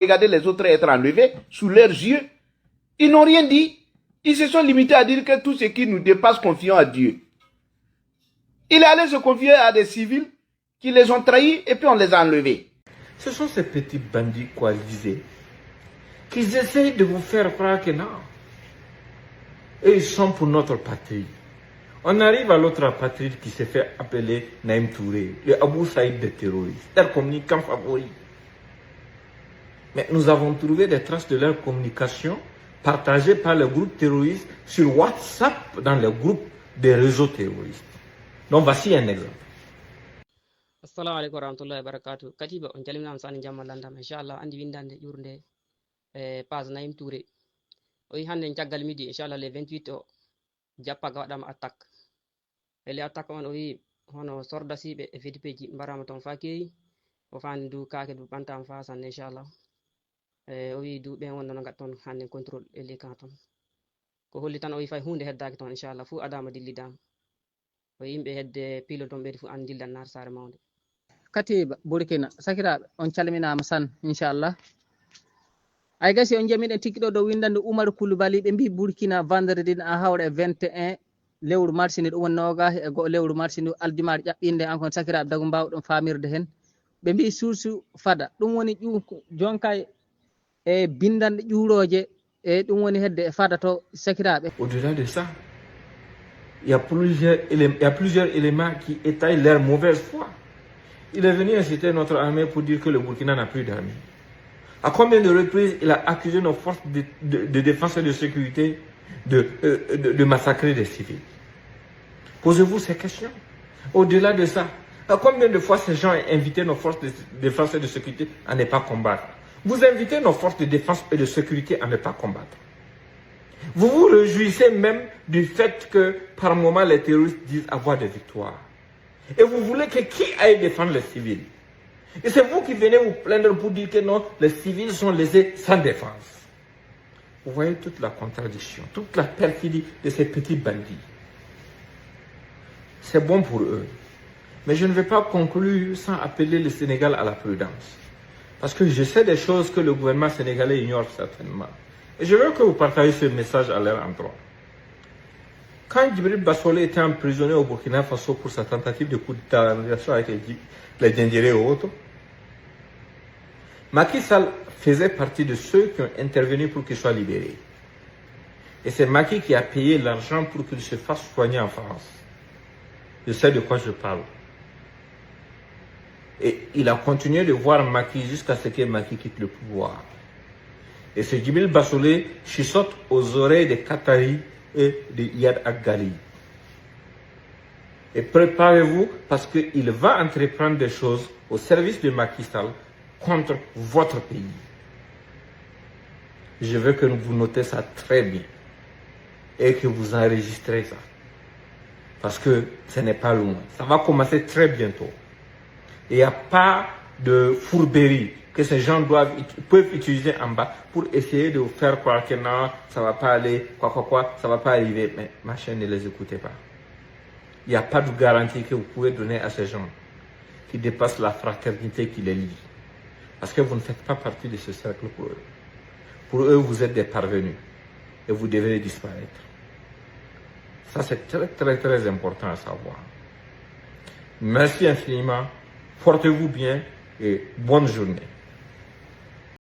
regarder les autres être enlevés sous leurs yeux. Ils n'ont rien dit. Ils se sont limités à dire que tout ce qui nous dépasse, confions à Dieu. Il est allé se confier à des civils qui les ont trahis et puis on les a enlevés. Ce sont ces petits bandits coalisés qui essayent de vous faire croire que non. Et ils sont pour notre patrie. On arrive à l'autre patrie qui s'est fait appeler Naïm Touré, le Abou Saïd des terroristes, leur communicant favori. Mais nous avons trouvé des traces de leur communication partagées par les groupes terroristes sur WhatsApp dans les groupes des réseaux terroristes. Donc voici un exemple. Assalamu alaikum warahmatullahi wabarakatuh. Katiba on jalimnam sani jamma landam inshallah andi windande ƴurde page Naïm Touré. O yi hande caggal midi inchallah le 28 o jappaga waɗama attaque. Ele attaque on o wi hono sordasiɓe e VDP ji mbarama toon fa kewi o fandi du kake du ɓantama fa sanne inchallah. O wi du ɓen wonno no gaɗa toon hande contrôle e li kan toon ko holli tan o wi fay hunde heddaki toon inchallah fuu adama dillidama o yimɓe hedde pilote toon ɓeydi fu an dillan nar sare mawde. Katiba Burkina sakiraɓe on calminama san inchallah. Ay gasi on jamiɗen tikkiɗo dow windande Oumar Coulibaly ɓe mbi Burkina vendredi a hawra e 21 lewru marsi ni ɗum woni nogas e goho lewru marsi ni aldimaɗo ƴaɓɓinde an kon sakiraɓe dago mbawɗon famirde hen ɓe mbi suusu fada ɗum woni jonkay e bindande ƴuuroje e ɗum woni hedde e fada to sakiraɓe. Au-delà de ça, il y a plusieurs éléments qui étayent leur mauvaise foi. Il est venu inciter notre armée pour dire que le Burkina n'a plus d'armée. À combien de reprises il a accusé nos forces de défense et de sécurité de massacrer des civils? Posez-vous ces questions. Au-delà de ça, à combien de fois ces gens ont invité nos forces de défense et de sécurité à ne pas combattre? Vous invitez nos forces de défense et de sécurité à ne pas combattre. Vous vous réjouissez même du fait que par moment les terroristes disent avoir des victoires. Et vous voulez que qui aille défendre les civils? Et c'est vous qui venez vous plaindre pour dire que non, les civils sont laissés sans défense. Vous voyez toute la contradiction, toute la perfidie de ces petits bandits. C'est bon pour eux. Mais je ne vais pas conclure sans appeler le Sénégal à la prudence. Parce que je sais des choses que le gouvernement sénégalais ignore certainement. Et je veux que vous partagiez ce message à leur endroit. Quand Djibril Bassolé était emprisonné au Burkina Faso pour sa tentative de coup d'État avec les Djendjéré et autres, Macky Sall faisait partie de ceux qui ont intervenu pour qu'il soit libéré. Et c'est Macky qui a payé l'argent pour qu'il se fasse soigner en France. Je sais de quoi je parle. Et il a continué de voir Macky jusqu'à ce que Macky quitte le pouvoir. Et ce Djibril Bassolé chuchote aux oreilles des Qataris et de Iyad Aghali. Et préparez-vous parce qu'il va entreprendre des choses au service de Macky Sall contre votre pays. Je veux que vous notez ça très bien et que vous enregistrez ça. Parce que ce n'est pas loin. Ça va commencer très bientôt. Il n'y a pas de fourberie que ces gens peuvent utiliser en bas pour essayer de vous faire croire que non, ça ne va pas aller, ça ne va pas arriver. Mais ma chaîne, ne les écoutez pas. Il n'y a pas de garantie que vous pouvez donner à ces gens qui dépassent la fraternité qui les lie. Parce que vous ne faites pas partie de ce cercle pour eux. Pour eux, vous êtes des parvenus et vous devez disparaître. Ça, c'est très, très, très important à savoir. Merci infiniment. Portez-vous bien et bonne journée.